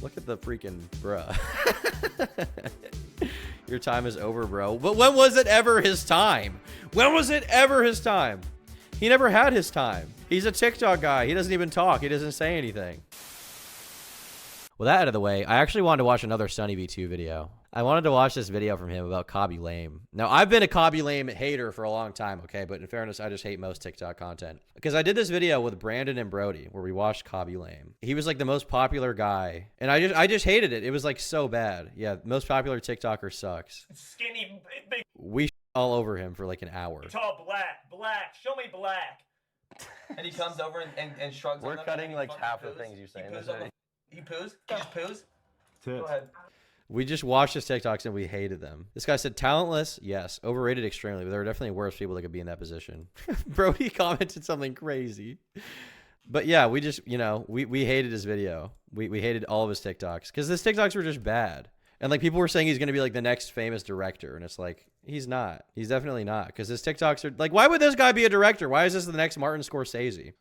Look at the freaking bruh. Your time is over, bro. But when was it ever his time? When was it ever his time? He never had his time. He's a TikTok guy. He doesn't even talk. He doesn't say anything. Well, that out of the way, I actually wanted to watch another Sunny V2 video. I wanted to watch this video from him about Khaby Lame. Now, I've been a Khaby Lame hater for a long time, okay? But in fairness, I just hate most TikTok content. Because I did this video with Brandon and Brody where we watched Khaby Lame. He was like the most popular guy. And I just hated it. It was like so bad. Yeah, most popular TikToker sucks. Skinny, big. We all over him for like an hour. Tall, black. Show me black. And he comes over and shrugs. We're cutting like half the things you say in this video. He poos? He just poos? Go ahead. We just watched his TikToks and we hated them. This guy said, talentless, yes. Overrated extremely, but there are definitely worse people that could be in that position. Brody commented something crazy. But yeah, we just, you know, we hated his video. We hated all of his TikToks because his TikToks were just bad. And like people were saying he's going to be like the next famous director. And it's like, he's not. He's definitely not. Because his TikToks are like, why would this guy be a director? Why is this the next Martin Scorsese?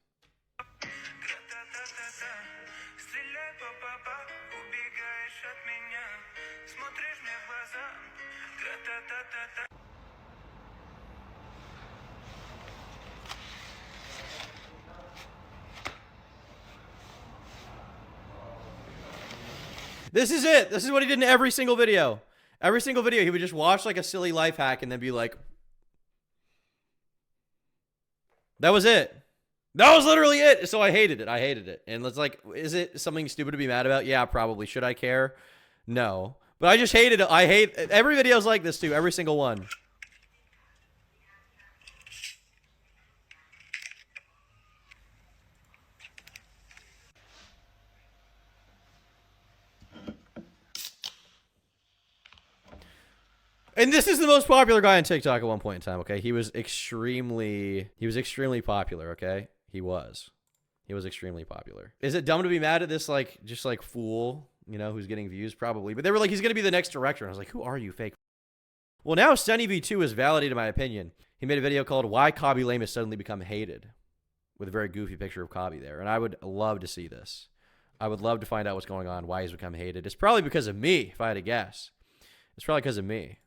This is it. This is what he did in every single video. Every single video, he would just watch like a silly life hack and then be like, that was it. That was literally it. So I hated it. I hated it. And it's like, is it something stupid to be mad about? Yeah, probably. Should I care? No. But I just hated it. I hate every video's like this too. Every single one. And this is the most popular guy on TikTok at one point in time, okay? He was extremely popular, okay? He was extremely popular. Is it dumb to be mad at this, like, just like fool, you know, who's getting views? Probably. But they were like, he's going to be the next director. And I was like, who are you, fake? Well, now Sunny V2 has validated my opinion. He made a video called Why Khaby Lame Has Suddenly Become Hated with a very goofy picture of Khaby there. And I would love to see this. I would love to find out what's going on, why he's become hated. It's probably because of me, if I had to guess. It's probably because of me.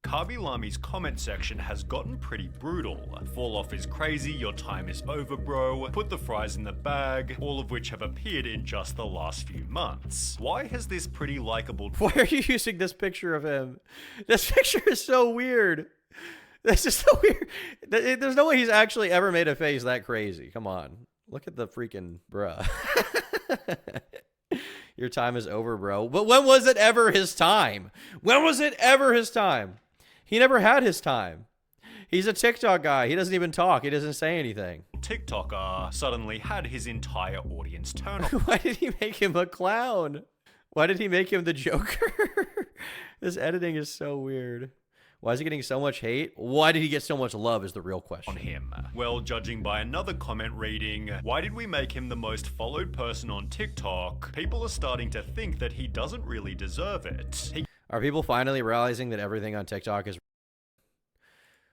Khaby Lame's comment section has gotten pretty brutal. Fall off is crazy, your time is over, bro. Put the fries in the bag, all of which have appeared in just the last few months. Why has this pretty likable... Why are you using this picture of him? This picture is so weird. This is so weird. There's no way he's actually ever made a face that crazy. Come on. Look at the freaking bruh. Your time is over, bro. But when was it ever his time? When was it ever his time? He never had his time. He's a TikTok guy. He doesn't even talk. He doesn't say anything. TikToker suddenly had his entire audience turn off. Why did he make him a clown? Why did he make him the Joker? This editing is so weird. Why is he getting so much hate? Why did he get so much love is the real question. On him. Well, judging by another comment reading, why did we make him the most followed person on TikTok? People are starting to think that he doesn't really deserve it. Are people finally realizing that everything on TikTok is...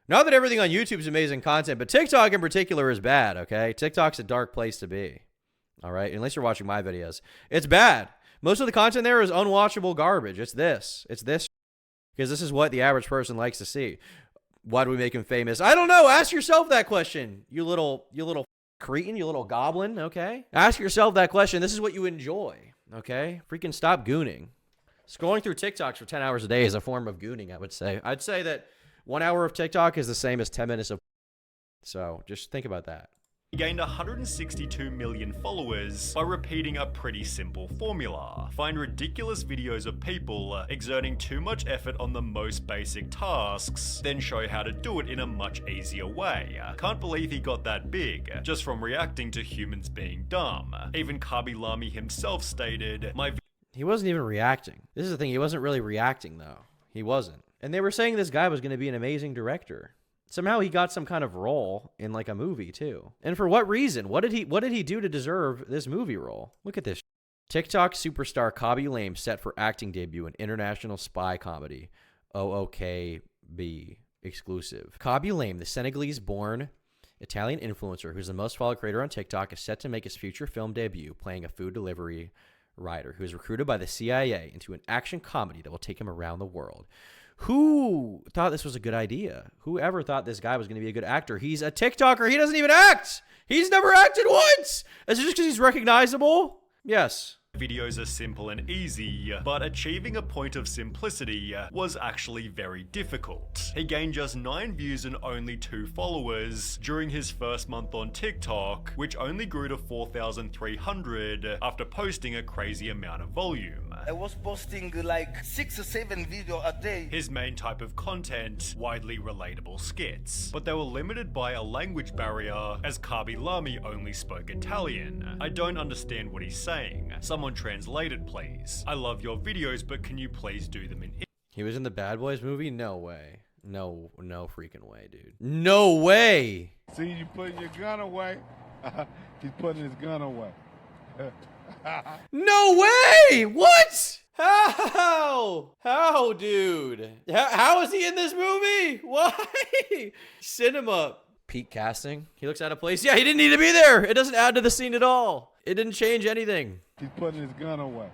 Not that everything on YouTube is amazing content, but TikTok in particular is bad, okay? TikTok's a dark place to be, all right? Unless you're watching my videos. It's bad. Most of the content there is unwatchable garbage. It's this. It's this. Because this is what the average person likes to see. Why do we make him famous? I don't know. Ask yourself that question, you little cretin, you little goblin, okay? Ask yourself that question. This is what you enjoy, okay? Freaking stop gooning. Scrolling through TikToks for 10 hours a day is a form of gooning, I would say. I'd say that 1 hour of TikTok is the same as 10 minutes of... So just think about that. He gained 162 million followers by repeating a pretty simple formula. Find ridiculous videos of people exerting too much effort on the most basic tasks, then show how to do it in a much easier way. Can't believe he got that big, just from reacting to humans being dumb. Even Khaby Lame himself stated, He wasn't even reacting. This is the thing. He wasn't really reacting, though. He wasn't. And they were saying this guy was going to be an amazing director. Somehow he got some kind of role in like a movie too. And for what reason? What did he do to deserve this movie role? Look at this. TikTok superstar Khaby Lame set for acting debut in international spy comedy. OOKB exclusive. Khaby Lame, the Senegalese-born Italian influencer who's the most followed creator on TikTok, is set to make his future film debut playing a food delivery writer who is recruited by the CIA into an action comedy that will take him around the world. Who thought this was a good idea? Whoever thought this guy was going to be a good actor? He's a TikToker. He doesn't even act. He's never acted once. Is it just because he's recognizable? Yes. Videos are simple and easy, but achieving a point of simplicity was actually very difficult. He gained just 9 views and only 2 followers during his first month on TikTok, which only grew to 4,300 after posting a crazy amount of volume. I was posting like 6 or 7 videos a day. His main type of content, widely relatable skits, but they were limited by a language barrier as Khaby Lame only spoke Italian. I don't understand what he's saying. Someone translate it, please. I love your videos, but can you please do them in English? He was in the Bad Boys movie? No way. No freaking way, dude. No way. See you putting your gun away. He's putting his gun away. No way! What? How, dude? How is he in this movie? Why? Cinema. Peak casting. He looks out of place. Yeah, he didn't need to be there. It doesn't add to the scene at all. It didn't change anything. He's putting his gun away.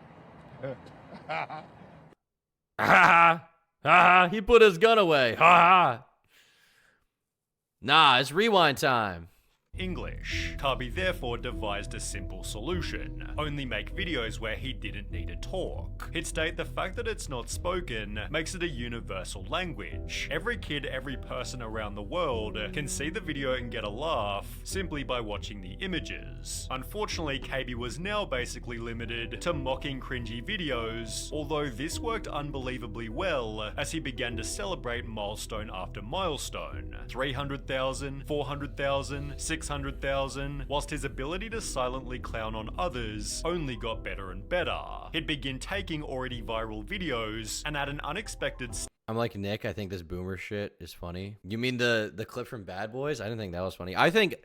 He put his gun away. Nah, it's rewind time. English. Khaby therefore devised a simple solution. Only make videos where he didn't need to talk. He'd state the fact that it's not spoken makes it a universal language. Every kid, every person around the world can see the video and get a laugh simply by watching the images. Unfortunately, Khaby was now basically limited to mocking cringy videos, although this worked unbelievably well as he began to celebrate milestone after milestone. 300,000, 400,000, 600,000, whilst his ability to silently clown on others only got better and better. He'd begin taking already viral videos and at an unexpected I'm like, Nick, I think this boomer shit is funny. You mean the clip from Bad Boys? I didn't think that was funny. I think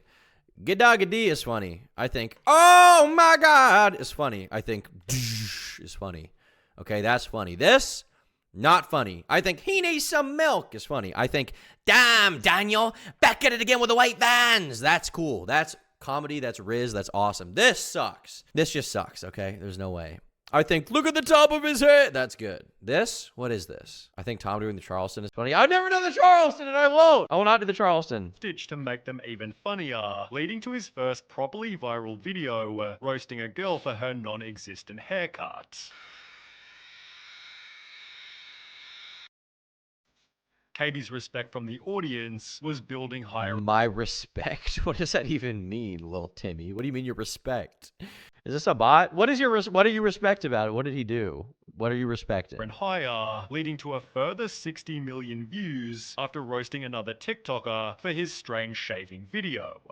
Gadagadi is funny. I think, oh my God, is funny. I think is funny. Okay, that's funny. This, not funny. I think he needs some milk is funny. I think, damn, Daniel, back at it again with the white vans. That's cool. That's comedy. That's Riz. That's awesome. This sucks. This just sucks, okay? There's no way. I think, look at the top of his head. That's good. This, what is this? I think Tom doing the Charleston is funny. I've never done the Charleston and I won't. I will not do the Charleston. stitch to make them even funnier, leading to his first properly viral video, roasting a girl for her non-existent haircut. Khaby's respect from the audience was building higher. My respect? What does that even mean, little Timmy? What do you mean your respect? Is this a bot? What do you respect about it? What did he do? What are you respecting? And higher, leading to a further 60 million views after roasting another TikToker for his strange shaving video.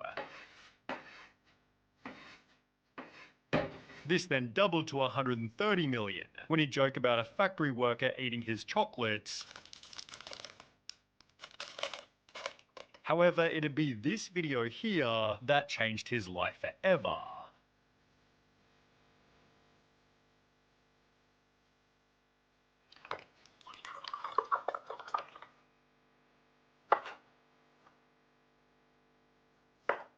This then doubled to 130 million when he joked about a factory worker eating his chocolates. However, it'd be this video here that changed his life forever.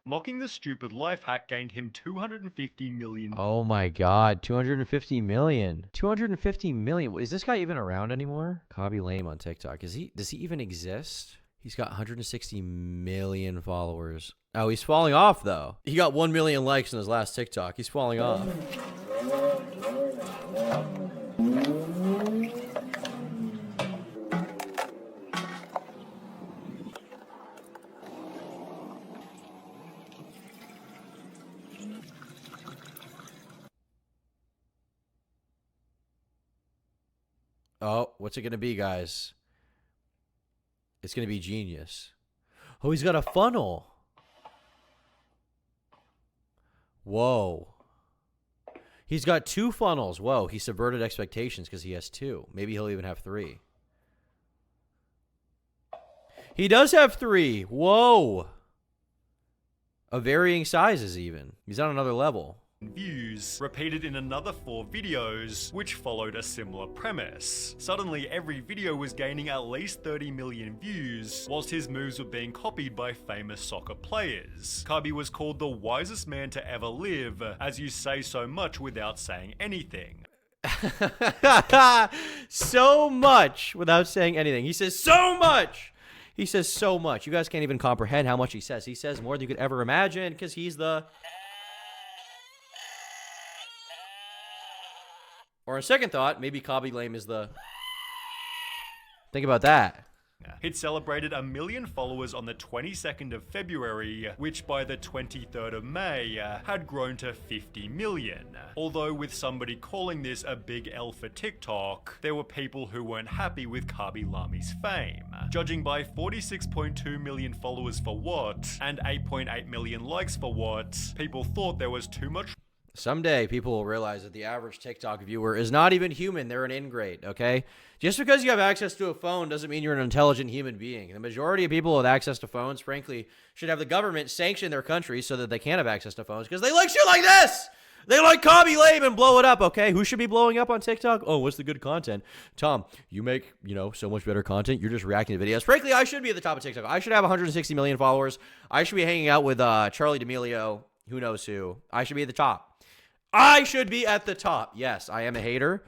Mocking the stupid life hack gained him 250 million. Oh my God, 250 million. 250 million. Is this guy even around anymore? Khaby Lame on TikTok. Does he even exist? He's got 160 million followers. Oh, he's falling off though. He got 1 million likes in his last TikTok. He's falling off. Oh, what's it going to be, guys? It's going to be genius. Oh, he's got a funnel. Whoa. He's got 2 funnels. Whoa, he subverted expectations because he has 2. Maybe he'll even have 3. He does have 3. Whoa. Of varying sizes even. He's on another level. views, repeated in another 4 videos, which followed a similar premise. Suddenly, every video was gaining at least 30 million views, whilst his moves were being copied by famous soccer players. Khaby was called the wisest man to ever live, as you say so much without saying anything. So much without saying anything. He says so much. He says so much. You guys can't even comprehend how much he says. He says more than you could ever imagine because he's the... Or on second thought, maybe Khaby Lame is the... Think about that. He'd celebrated 1 million followers on the 22nd of February, which by the 23rd of May had grown to 50 million. Although with somebody calling this a big L for TikTok, there were people who weren't happy with Khaby Lame's fame. Judging by 46.2 million followers for what, and 8.8 million likes for what, people thought there was too much. Someday people will realize that the average TikTok viewer is not even human. They're an ingrate, okay? Just because you have access to a phone doesn't mean you're an intelligent human being. The majority of people with access to phones, frankly, should have the government sanction their country so that they can't have access to phones because they like shit like this. They like Khaby Lame and blow it up, okay? Who should be blowing up on TikTok? Oh, what's the good content? Tom, you make, so much better content. You're just reacting to videos. Frankly, I should be at the top of TikTok. I should have 160 million followers. I should be hanging out with Charli D'Amelio, who knows who. I should be at the top. I should be at the top. Yes, I am a hater.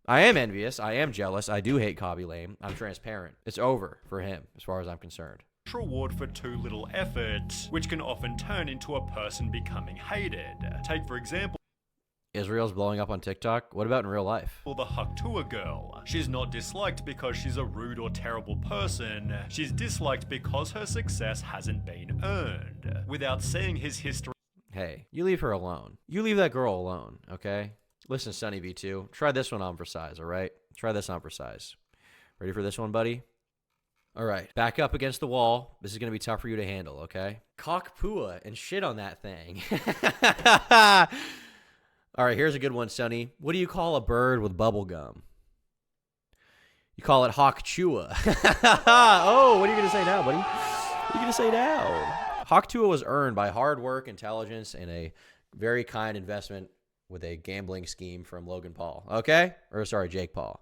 I am envious. I am jealous. I do hate Khaby Lame. I'm transparent. It's over for him, as far as I'm concerned. Reward for too little effort, which can often turn into a person becoming hated. Take, for example, Israel's blowing up on TikTok. What about in real life? the Haktua girl. She's not disliked because she's a rude or terrible person. She's disliked because her success hasn't been earned. Without seeing his history, Hey, you leave her alone. You leave that girl alone, okay? Listen, Sunny V2, try this one on for size, all right? Try this on for size. Ready for this one, buddy? All right, back up against the wall. This is going to be tough for you to handle, okay? Cock pua and shit on that thing. All right, here's a good one, Sunny. What do you call a bird with bubble gum? You call it hawk chua. Oh, what are you going to say now, buddy? What are you going to say now? Hawk Tua was earned by hard work, intelligence, and a very kind investment with a gambling scheme from Logan Paul. Okay? Or sorry, Jake Paul.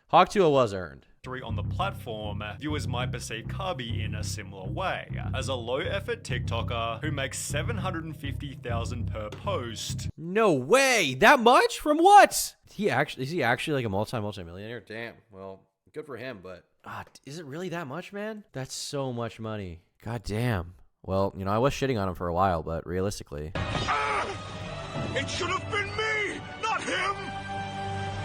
Hawk Tua was earned. on the platform, viewers might perceive Khaby in a similar way, as a low-effort TikToker who makes $750,000 per post. No way! That much? From what? Is he actually like a multi-millionaire? Damn. Well, good for him, but is it really that much, man? That's so much money. God damn. Well, I was shitting on him for a while, but realistically. It should have been me, not him!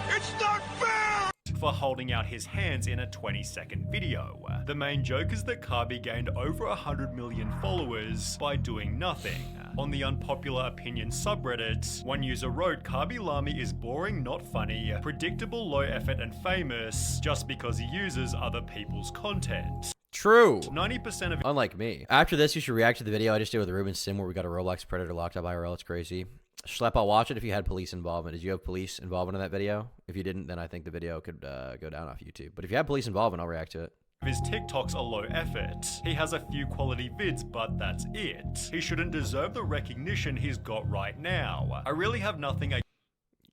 It's not fair! For holding out his hands in a 20-second video. The main joke is that Khaby gained over 100 million followers by doing nothing. On the unpopular opinion subreddit, one user wrote, Khaby Lame is boring, not funny, predictable, low effort, and famous just because he uses other people's content. True. 90% of Unlike me. After this, you should react to the video I just did with Ruben Sim where we got a Roblox predator locked up IRL. It's crazy. Schlep, I'll watch it if you had police involvement. Did you have police involvement in that video? If you didn't, then I think the video could go down off YouTube. But if you had police involvement, I'll react to it. his TikToks are low effort. He has a few quality vids, but that's it. He shouldn't deserve the recognition he's got right now. I really have nothing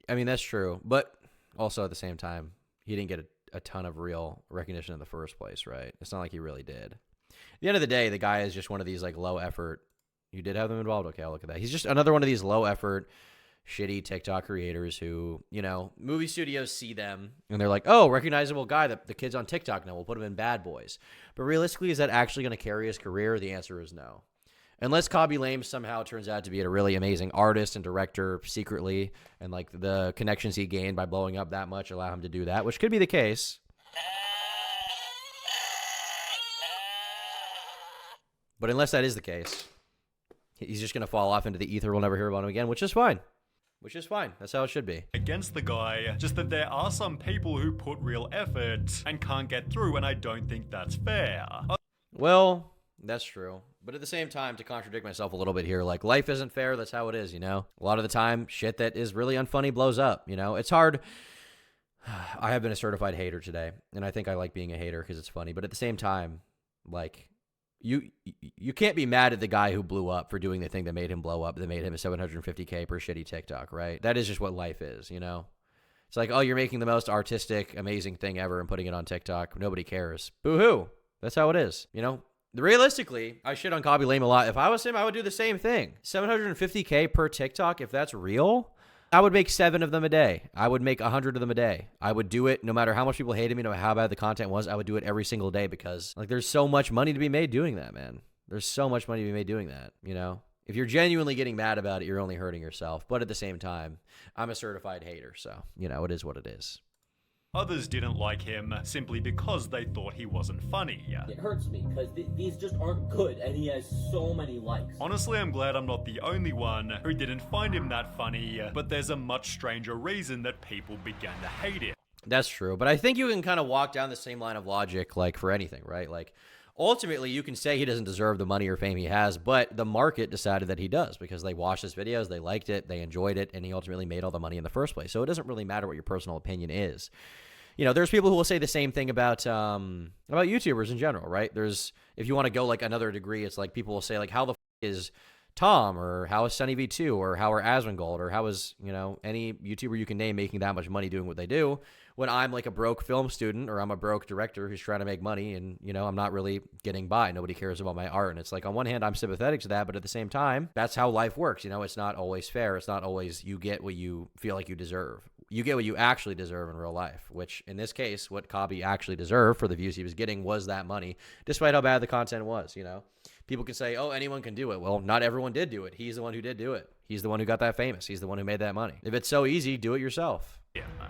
I mean, that's true. But also at the same time, he didn't get a ton of real recognition in the first place, right? It's not like he really did. At the end of the day, the guy is just one of these like low effort. You did have them involved? Okay, I'll look at that. He's just another one of these low effort, shitty TikTok creators who, movie studios see them and they're like, oh, recognizable guy, the kid's on TikTok now, we'll put him in Bad Boys. But realistically, is that actually going to carry his career? The answer is no. Unless Khaby Lame somehow turns out to be a really amazing artist and director secretly, and like the connections he gained by blowing up that much allow him to do that, which could be the case. But unless that is the case, he's just going to fall off into the ether. We'll never hear about him again, which is fine. Which is fine. That's how it should be. against the guy, just that there are some people who put real effort and can't get through, and I don't think that's fair. Well, that's true. But at the same time, to contradict myself a little bit here, like, life isn't fair. That's how it is, A lot of the time, shit that is really unfunny blows up, It's hard. I have been a certified hater today, and I think I like being a hater because it's funny. But at the same time, like, you can't be mad at the guy who blew up for doing the thing that made him blow up, that made him 750K per shitty TikTok, right? That is just what life is, you know? It's like, oh, you're making the most artistic, amazing thing ever and putting it on TikTok. Nobody cares. Boo-hoo. That's how it is, you know? Realistically, I shit on Khaby Lame a lot. If I was him, I would do the same thing. 750K per TikTok, if that's real, I would make 7 of them a day. I would make 100 of them a day. I would do it no matter how much people hated me, no matter how bad the content was. I would do it every single day because, like, there's so much money to be made doing that, man. There's so much money to be made doing that, you know? If you're genuinely getting mad about it, you're only hurting yourself. But at the same time, I'm a certified hater, so, you know, it is what it is. Others didn't like him simply because they thought he wasn't funny. It hurts me because these just aren't good and he has so many likes. Honestly, I'm glad I'm not the only one who didn't find him that funny, but there's a much stranger reason that people began to hate him. That's true, but I think you can kind of walk down the same line of logic, like, for anything, right? Like, ultimately, you can say he doesn't deserve the money or fame he has, but the market decided that he does because they watched his videos, they liked it, they enjoyed it, and he ultimately made all the money in the first place. So it doesn't really matter what your personal opinion is. You know, there's people who will say the same thing about YouTubers in general, right? There's, if you want to go like another degree, it's like people will say like, how the f is Tom, or how is Sunny V2, or how are Asmongold, or how is, you know, any YouTuber you can name making that much money doing what they do, when I'm like a broke film student or I'm a broke director who's trying to make money and, you know, I'm not really getting by. Nobody cares about my art. And it's like, on one hand, I'm sympathetic to that, but at the same time, that's how life works. You know, it's not always fair. It's not always you get what you feel like you deserve. You get what you actually deserve in real life, which in this case, what Khaby actually deserved for the views he was getting was that money, despite how bad the content was, you know? People can say, oh, anyone can do it. Well, not everyone did do it. He's the one who did do it. He's the one who got that famous. He's the one who made that money. If it's so easy, do it yourself.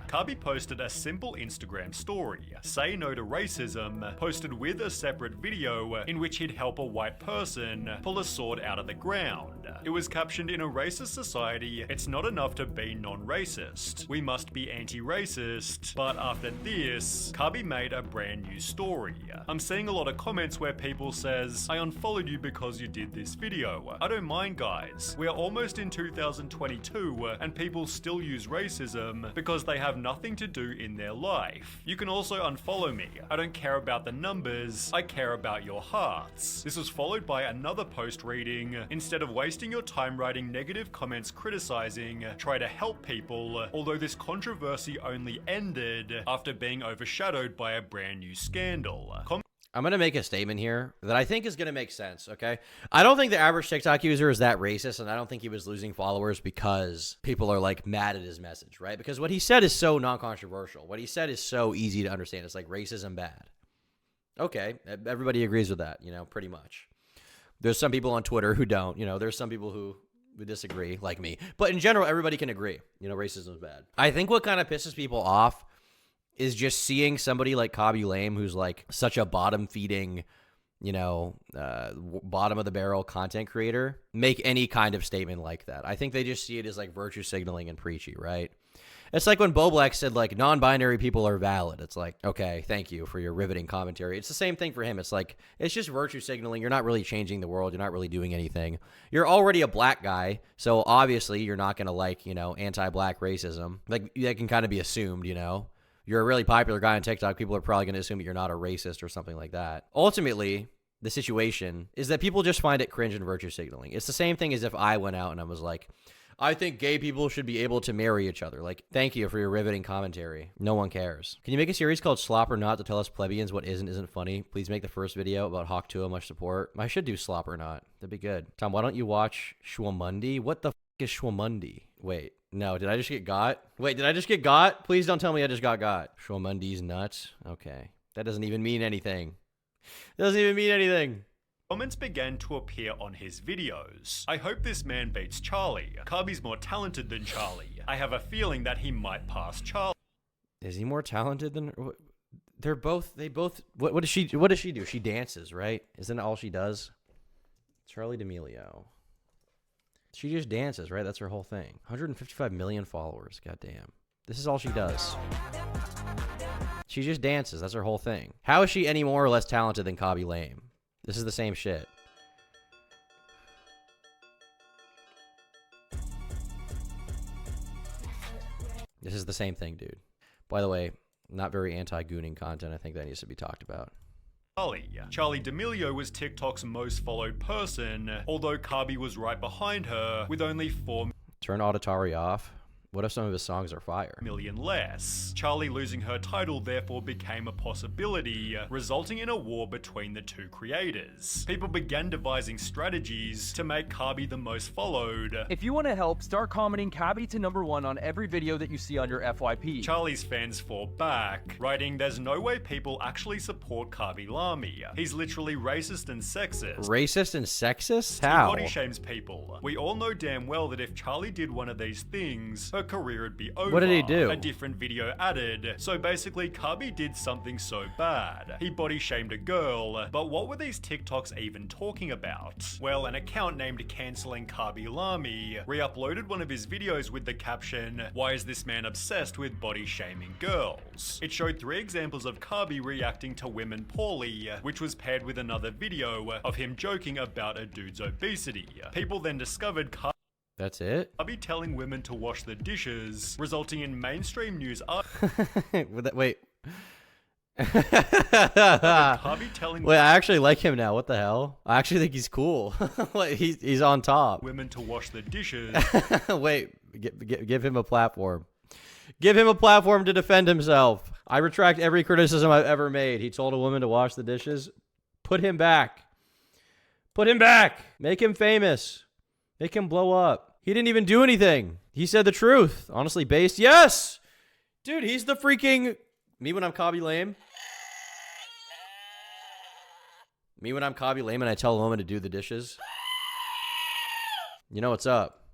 Khaby posted a simple Instagram story, Say No to Racism, posted with a separate video in which he'd help a white person pull a sword out of the ground. It was captioned, in a racist society, it's not enough to be non-racist. We must be anti-racist. But after this, Khaby made a brand new story. I'm seeing a lot of comments where people says, I unfollowed you because you did this video. I don't mind, guys. We're almost in 2022 and people still use racism because they have nothing to do in their life. You can also unfollow me. I don't care about the numbers, I care about your hearts. This was followed by another post reading, instead of wasting your time writing negative comments criticizing, try to help people, although this controversy only ended after being overshadowed by a brand new scandal. I'm going to make a statement here that I think is going to make sense, okay? I don't think the average TikTok user is that racist, and I don't think he was losing followers because people are, like, mad at his message, right? Because what he said is so non-controversial. What he said is so easy to understand. It's like, racism bad. Okay, everybody agrees with that, you know, pretty much. There's some people on Twitter who don't, you know, there's some people who disagree, like me. But in general, everybody can agree, you know, racism is bad. I think what kind of pisses people off is just seeing somebody like Khaby Lame, who's like such a bottom-feeding, you know, bottom-of-the-barrel content creator, make any kind of statement like that. I think they just see it as like virtue signaling and preachy, right? It's like when Bo Black said like non-binary people are valid. It's like, okay, thank you for your riveting commentary. It's the same thing for him. It's like, it's just virtue signaling. You're not really changing the world. You're not really doing anything. You're already a black guy, so obviously you're not going to like, you know, anti-black racism. Like, that can kind of be assumed, you know? You're a really popular guy on TikTok, people are probably going to assume that you're not a racist or something like that. Ultimately, the situation is that people just find it cringe and virtue signaling. It's the same thing as if I went out and I was like, I think gay people should be able to marry each other. Like, thank you for your riveting commentary. No one cares. Can you make a series called Slop or Not to tell us plebeians what isn't funny? Please make the first video about Hawk 2 much support. I should do Slop or Not. That'd be good. Tom, why don't you watch Shwamundi? What the f is Shwamundi? Wait. No, did I just get got? Wait, did I just get got? Please don't tell me I just got. Shwamundi's nuts? Okay. That doesn't even mean anything. It doesn't even mean anything. Comments began to appear on his videos. I hope this man beats Charli. Khaby's more talented than Charli. I have a feeling that he might pass Charli. Is he more talented than... They both... What does she do? She dances, right? Isn't that all she does? Charli D'Amelio. She just dances, right? That's her whole thing. 155 million followers. Goddamn. This is all she does. She just dances. That's her whole thing. How is she any more or less talented than Khaby Lame? This is the same shit. This is the same thing, dude. By the way, not very anti-gooning content. I think that needs to be talked about. Charli D'Amelio was TikTok's most followed person, although Khaby was right behind her with only 4 Turn Auditory off. What if some of his songs are fire? million less. Charli losing her title therefore became a possibility, resulting in a war between the two creators. People began devising strategies to make Khaby the most followed. If you want to help, start commenting Khaby to #1 on every video that you see on your FYP. Charli's fans fought back, writing, "There's no way people actually support Khaby Lame. He's literally racist and sexist. Racist and sexist? He How? body shames people. We all know damn well that if Charli did one of these things, her career would be over." What did he do? A different video added. So basically, Khaby did something so bad. He body shamed a girl, but what were these TikToks even talking about? Well, an account named Canceling Khaby Lame re-uploaded one of his videos with the caption, "Why is this man obsessed with body shaming girls?" It showed 3 examples of Khaby reacting to women poorly, which was paired with another video of him joking about a dude's obesity. People then discovered That's it? Khaby telling women to wash the dishes, resulting in mainstream news Wait. Khaby telling Wait, I actually like him now. What the hell? I actually think he's cool. Like, he's on top. women to wash the dishes. Wait, give him a platform. Give him a platform to defend himself. I retract every criticism I've ever made. He told a woman to wash the dishes. Put him back. Put him back. Make him famous. Make him blow up. He didn't even do anything. He said the truth. Honestly based. Yes! Dude, he's the freaking... Me when I'm Khaby Lame. Me when I'm Khaby Lame and I tell a woman to do the dishes. You know what's up.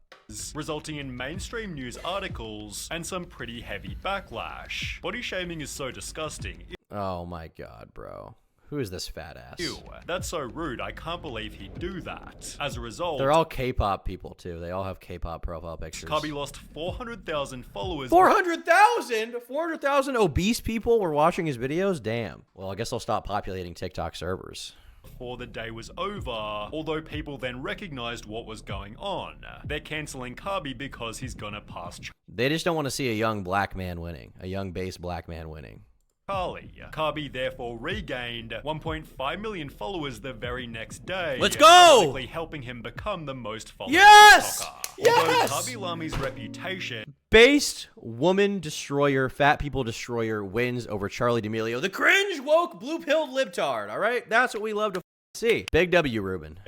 Resulting in mainstream news articles and some pretty heavy backlash. Body shaming is so disgusting. Oh my god, bro. Who is this fat ass? Ew, that's so rude. I can't believe he'd do that. As a result, They're all K-pop people too. They all have K-pop profile pictures. Khaby lost 400,000 followers. 400,000? 400,000 obese people were watching his videos? Damn. Well, I guess they'll stop populating TikTok servers. Before the day was over, although people then recognized what was going on. They're canceling Khaby because he's gonna pass They just don't want to see a young black man winning. A young base black man winning. Charli. Khaby therefore regained 1.5 million followers the very next day. Let's go! Basically helping him become the most followed Yes! TikToker. Yes! Although Khaby Lame's reputation Based woman destroyer, fat people destroyer wins over Charli D'Amelio, the cringe woke blue-pilled libtard. All right, that's what we love to see. Big W, Ruben.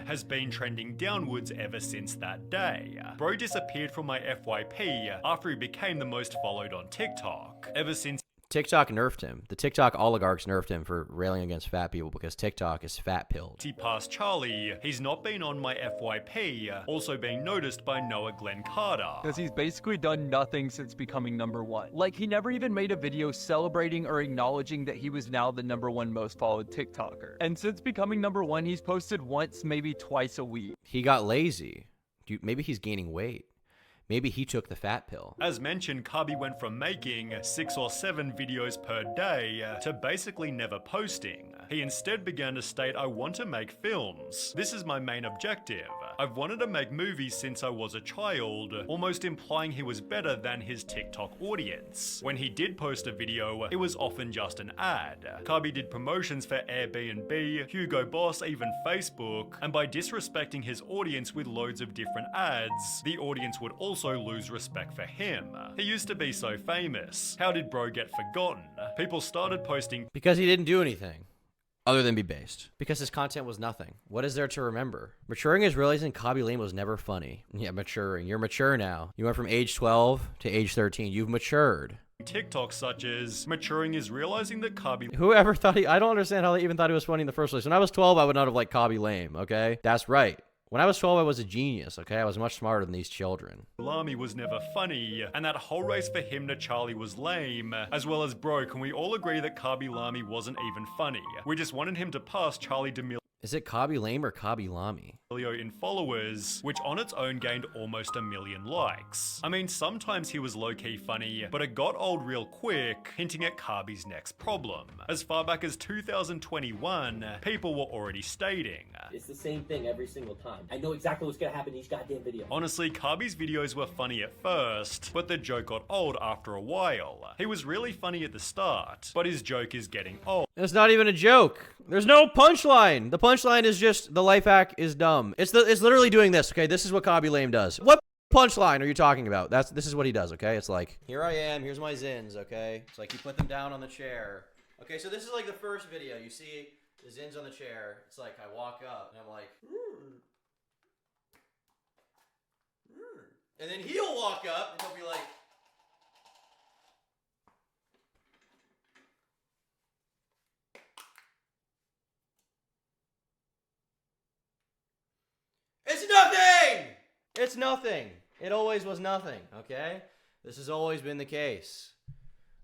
has been trending downwards ever since that day. Bro disappeared from my FYP after he became the most followed on TikTok. Ever since TikTok nerfed him. The TikTok oligarchs nerfed him for railing against fat people because TikTok is fat-pilled. he passed Charli, he's not been on my FYP, also being noticed by Noah Glenn Carter. Because he's basically done nothing since becoming #1. Like, he never even made a video celebrating or acknowledging that he was now the #1 most followed TikToker. And since becoming #1, he's posted once, maybe twice a week. He got lazy. Maybe he's gaining weight. Maybe he took the fat pill. As mentioned, Khaby went from making 6 or 7 videos per day to basically never posting. He instead began to state, "I want to make films. This is my main objective. I've wanted to make movies since I was a child," almost implying he was better than his TikTok audience. When he did post a video, it was often just an ad. Khaby did promotions for Airbnb, Hugo Boss, even Facebook, and by disrespecting his audience with loads of different ads, the audience would also lose respect for him. He used to be so famous. How did bro get forgotten? People started posting Because he didn't do anything other than be based. Because his content was nothing. What is there to remember? Maturing is realizing Khaby Lame was never funny. Yeah, maturing. You're mature now. You went from age 12 to age 13. You've matured. TikToks such as maturing is realizing that Khaby Whoever thought I don't understand how they even thought he was funny in the first place. When I was 12, I would not have liked Khaby Lame, okay? That's right. When I was 12, I was a genius, okay? I was much smarter than these children. Lame was never funny, and that whole race for him to Charli was lame, as well as bro, can we all agree that Khaby Lame wasn't even funny? We just wanted him to pass Charli D'Amelio. Is it Khaby Lame or Khaby Lame? D'Amelio in followers, which on its own gained almost 1 million likes. I mean, sometimes he was low-key funny, but it got old real quick, hinting at Khaby's next problem. As far back as 2021, people were already stating, It's the same thing every single time. I know exactly what's gonna happen in each goddamn video. honestly, Khaby's videos were funny at first, but the joke got old after a while. He was really funny at the start, but his joke is getting old. It's not even a joke. There's no punchline. The punchline is just the life hack is dumb. It's literally doing this. Okay, this is what Khaby Lame does. What punchline are you talking about? This is what he does. Okay, it's like, here I am. Here's my zins. Okay, it's like you put them down on the chair. Okay, so this is like the first video. You see the zins on the chair. It's like I walk up and I'm like, and then he'll walk up and he'll be like. It's nothing! It's nothing. It always was nothing, okay? This has always been the case.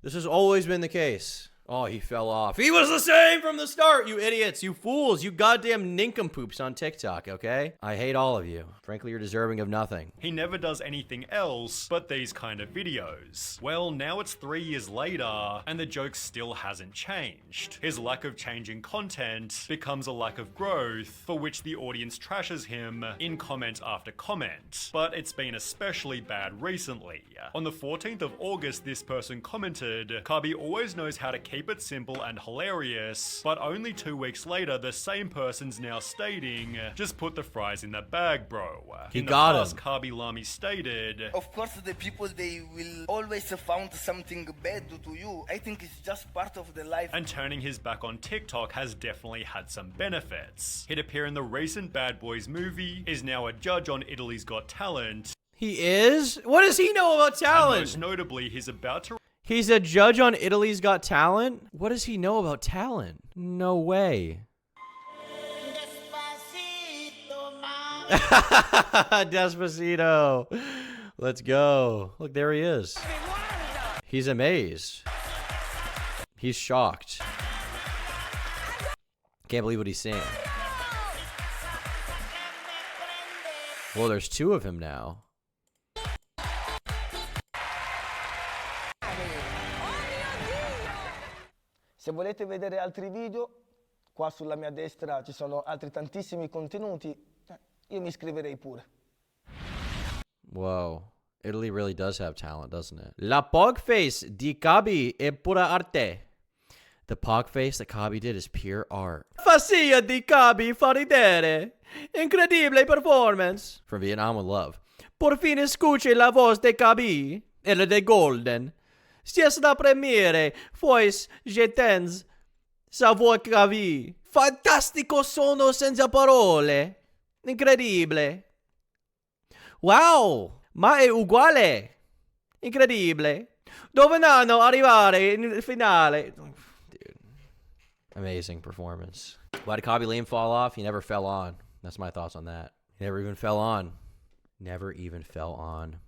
This has always been the case. Oh, he fell off. He was the same from the start, you idiots, you fools, you goddamn nincompoops on TikTok, okay? I hate all of you. Frankly, you're deserving of nothing. He never does anything else but these kind of videos. Well, now it's 3 years later, and the joke still hasn't changed. His lack of changing content becomes a lack of growth, for which the audience trashes him in comment after comment. But it's been especially bad recently. On the 14th of August, this person commented, Khaby always knows how to keep it simple and hilarious, but only 2 weeks later, the same person's now stating, just put the fries in the bag, bro. He got him. Khaby Lame stated, Of course, the people, they will always found something bad to you. I think it's just part of the life. and turning his back on TikTok has definitely had some benefits. He'd appear in the recent Bad Boys movie, is now a judge on Italy's Got Talent, He is? What does he know about and talent? most notably, he's about to He's a judge on Italy's Got Talent? What does he know about talent? No way. Despacito. Let's go. Look, there he is. He's amazed. He's shocked. Can't believe what he's saying. Well, there's 2 of him now. Se volete vedere altri video, qua sulla mia destra ci sono altri tantissimi contenuti, io mi iscriverei pure. Whoa. Italy really does have talent, doesn't it? La pog face di Khaby è pura arte. The pog face that Khaby did is pure art. Fascia di Khaby fa ridere. Incredibile performance. From Vietnam with love. Por fin escuche la voz de Khaby. Elle de Golden. Sties da premiere. Fois je tens. Sa voix Khaby. Fantastico sono senza parole. Incredibile. Wow! Ma è uguale! Incredibile! Dovevano arrivare in finale. Dude. Amazing performance. Why did Khaby Lame fall off? He never fell on. That's my thoughts on that. He never even fell on. Never even fell on.